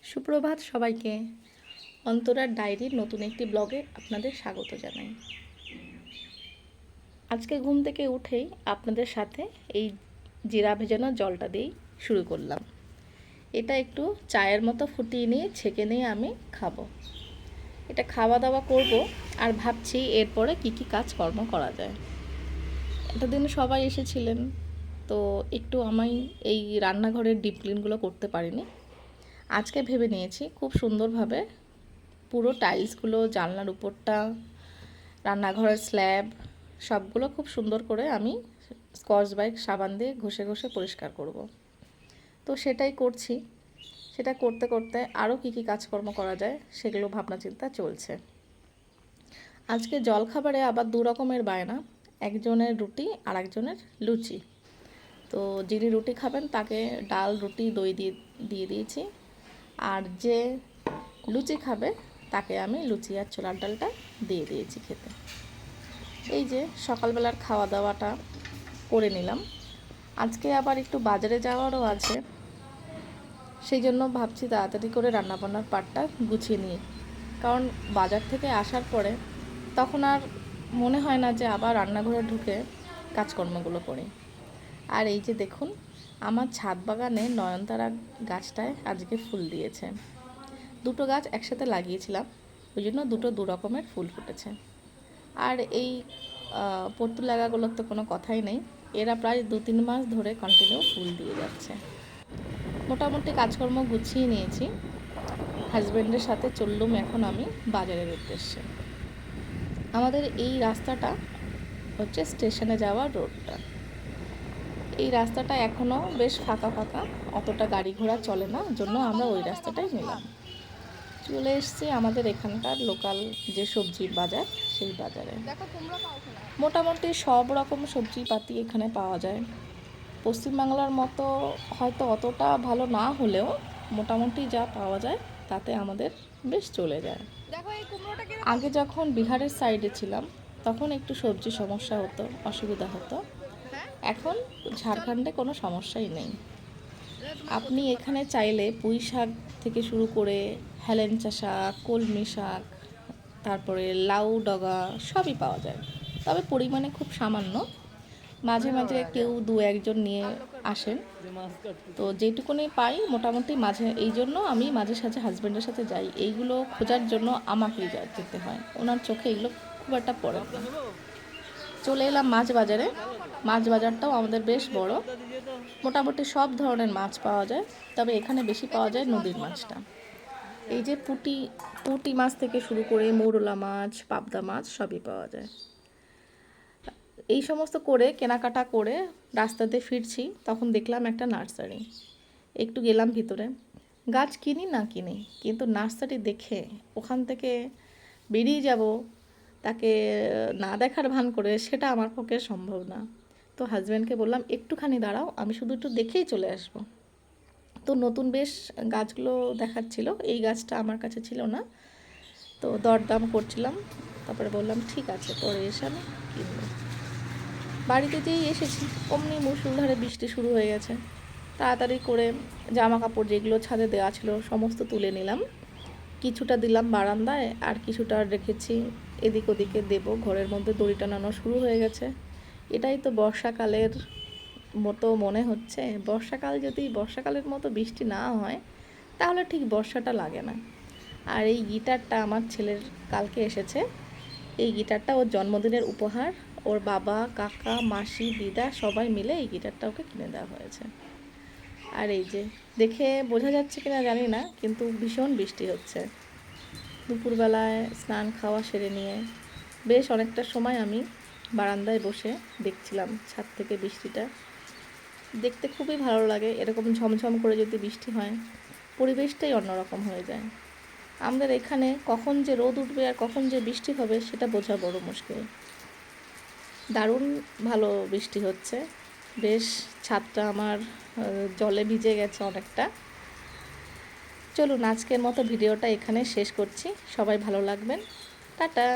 সুপ্রভাত সবাইকে। অন্তরার ডায়েরির নতুন একটি ব্লগে আপনাদের স্বাগত জানাই। আজকে ঘুম থেকে উঠেই আপনাদের সাথে এই জিরা ভেজানো জলটা দিয়েই শুরু করলাম। এটা একটু চায়ের মতো ফুটিয়ে নিয়ে ছেঁকে নিয়ে আমি খাবো। এটা খাওয়া দাওয়া করব আর ভাবছি এরপরে কি কি কাজকর্ম করা যায়। এতদিন সবাই এসেছিলেন, তো একটু আমি এই রান্নাঘরের ডিপ ক্লিনগুলো করতে পারিনি। আজকে ভেবে নিয়েছি খুব সুন্দরভাবে পুরো টাইলসগুলো, জানলার উপরটা, রান্নাঘরের স্ল্যাব সবগুলো খুব সুন্দর করে আমি স্কচ ব্রাইট সাবান দিয়ে ঘষে ঘষে পরিষ্কার করব। তো সেটাই করছি। সেটা করতে করতে আরও কী কী কাজকর্ম করা যায় সেগুলো ভাবনা চিন্তা চলছে। আজকে জলখাবারে আবার দু রকমের বায়না, একজনের রুটি আর একজনের লুচি। তো যিনি রুটি খাবেন তাকে ডাল, রুটি, দই দিয়ে দিয়েছি, আর যে লুচি খাবে তাকে আমি লুচি আর ছোলার ডালটা দিয়ে দিয়েছি খেতে। এই যে সকালবেলার খাওয়া দাওয়াটা করে নিলাম। আজকে আবার একটু বাজারে যাওয়ারও আছে, সেই জন্য ভাবছি তাড়াতাড়ি করে রান্নাবান্নার পাটটা গুছিয়ে নিই। কারণ বাজার থেকে আসার পরে তখন আর মনে হয় না যে আবার রান্নাঘরে ঢুকে কাজকর্মগুলো করি। আর এই যে দেখুন, আমার ছাদ বাগানে নয়নতারা গাছটায় আজকে ফুল দিয়েছে। দুটো গাছ একসাথে লাগিয়েছিলাম, ওই জন্য দু রকমের ফুল ফুটেছে। আর এই পর্তুলাগাগুলোর তো কোনো কথাই নেই, এরা প্রায় 2-3 মাস ধরে কন্টিনিউ ফুল দিয়ে যাচ্ছে। মোটামুটি কাজকর্ম গুছিয়ে নিয়েছি। হাজব্যান্ডের সাথে চললুম এখন আমি বাজারের উদ্দেশ্যে। আমাদের এই রাস্তাটা হচ্ছে স্টেশনে যাওয়ার রোডটা। এই রাস্তাটা এখনও বেশ ফাঁকা ফাঁকা, অতটা গাড়ি ঘোড়া চলে না, জন্য আমরা ওই রাস্তাটাই নিলাম। চলে এসেছি আমাদের এখানকার লোকাল যে সবজির বাজার, সেই বাজারে। মোটামুটি সব রকম সবজিপাতি এখানে পাওয়া যায়। পশ্চিমবাংলার মতো হয়তো অতটা ভালো না হলেও মোটামুটি যা পাওয়া যায় তাতে আমাদের বেশ চলে যায়। আগে যখন বিহারের সাইডে ছিলাম তখন একটু সবজি সমস্যা হতো, অসুবিধা হতো। এখন ঝাড়খণ্ডে কোনো সমস্যাই নেই। আপনি এখানে চাইলে পুঁই শাক থেকে শুরু করে হেলেঞ্চা শাক, কলমি শাক, তারপরে লাউ ডগা সবই পাওয়া যায়, তবে পরিমাণে খুব সামান্য। মাঝে মাঝে কেউ 2-1 জন নিয়ে আসেন, তো যেটুকুনি পাই মোটামুটি মাঝে, এই জন্য আমি মাঝে সাঝে হাজব্যান্ডের সাথে যাই। এইগুলো খোঁজার জন্য আমাকেই যেতে হয়, ওনার চোখে এগুলো খুব একটা পড়ে না। চলে এলাম মাছ বাজারে। মাছ বাজারটাও আমাদের বেশ বড়, মোটামুটি সব ধরনের মাছ পাওয়া যায়, তবে এখানে বেশি পাওয়া যায় নদীর মাছটা। এই যে পুঁটি মাছ থেকে শুরু করে মৌরলা মাছ, পাবদা মাছ সবই পাওয়া যায়। এই সমস্ত করে কেনাকাটা করে রাস্তাতে ফিরছি, তখন দেখলাম একটা নার্সারি। একটু গেলাম ভিতরে। গাছ কিনি না কিনি, কিন্তু নার্সারি দেখে ওখান থেকে বেরিয়ে যাব তাকে না দেখার ভান করে, সেটা আমার পক্ষে সম্ভব না। তো হাজব্যান্ডকে বললাম একটুখানি দাঁড়াও, আমি শুধু একটু দেখেই চলে আসব। তো নতুন বেশ গাছগুলো দেখাচ্ছিল, এই গাছটা আমার কাছে ছিল না, তো দরদাম করছিলাম। তারপরে বললাম ঠিক আছে, পরে এসে আমি কিনবো। বাড়িতে যেই এসেছি অমনি মুষলধারে বৃষ্টি শুরু হয়ে গেছে। তাড়াতাড়ি করে জামা কাপড় যেগুলো ছাদে দেওয়া ছিল সমস্ত তুলে নিলাম। কিছুটা দিলাম বারান্দায়, আর কিছুটা রেখেছি এদিক ওদিকে দেবো। ঘরের মধ্যে দড়ি টানানো শুরু হয়ে গেছে। এটাই তো বর্ষাকালের মতো মনে হচ্ছে। বর্ষাকালের মতো বৃষ্টি না হয় তাহলে ঠিক বর্ষাটা লাগে না। আর এই গিটারটা আমার ছেলের কালকে এসেছে। এই গিটারটা ওর জন্মদিনের উপহার। ওর বাবা, কাকা, মাসি, দিদা সবাই মিলে এই গিটারটা ওকে কিনে দেওয়া হয়েছে। আর এই যে দেখে বোঝা যাচ্ছে কিনা জানি না, কিন্তু ভীষণ বৃষ্টি হচ্ছে। দুপুরবেলায় স্নান খাওয়া সেরে নিয়ে বেশ অনেকটা সময় আমি বারান্দায় বসে দেখছিলাম ছাদ থেকে বৃষ্টিটা। দেখতে খুবই ভালো লাগে, এরকম ঝমঝম করে যদি বৃষ্টি হয় পরিবেশটাই অন্যরকম হয়ে যায়। আমাদের এখানে কখন যে রোদ উঠবে আর কখন যে বৃষ্টি হবে সেটা বোঝা বড় মুশকিল। দারুণ ভালো বৃষ্টি হচ্ছে, বেশ ছাদটা আমার জলে ভিজে গেছে অনেকটা। চলুন আজকের মতো ভিডিওটা এখানে শেষ করছি। সবাই ভালো লাগবেন। টাটা।